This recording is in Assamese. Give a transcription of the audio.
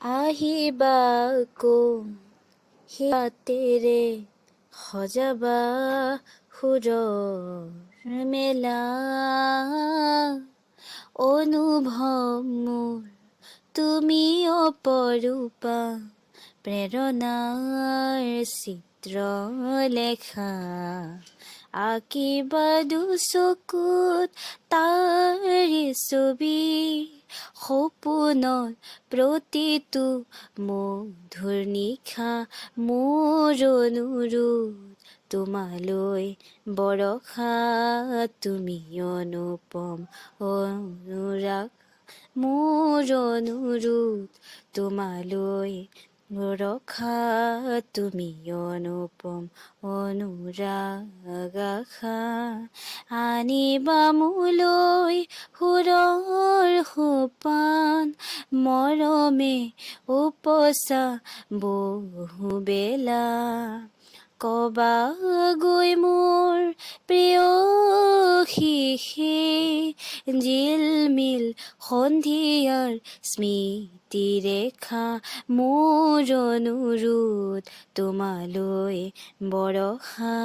আহিবা আকৌ হিয়াতেৰে সজাবা সুৰৰ মেলা অনুভৱ মোৰ তুমি অপৰূপা প্ৰেৰণাৰ চিত্ৰলেখা আঁকিবা দুচকুত তাৰে ছবি সপোনৰ প্ৰতিটো মধুৰ নিশা মোৰ অনুৰোধ তোমালৈ বৰষা তুমি অনুপম অনুৰাগ মোৰ অনুৰোধ তোমালৈ বৰষা তুমি অনুপম অনুৰাগ আশা আনিবা মোলৈ সুৰৰ সোপান মৰমে উপচা বহুবেলা কবা গৈ মোৰ প্ৰেয়সী জিলমিল সন্ধিয়াৰ স্মৃতিৰেখা মোৰ অনুৰোধ তোমালৈ বৰষা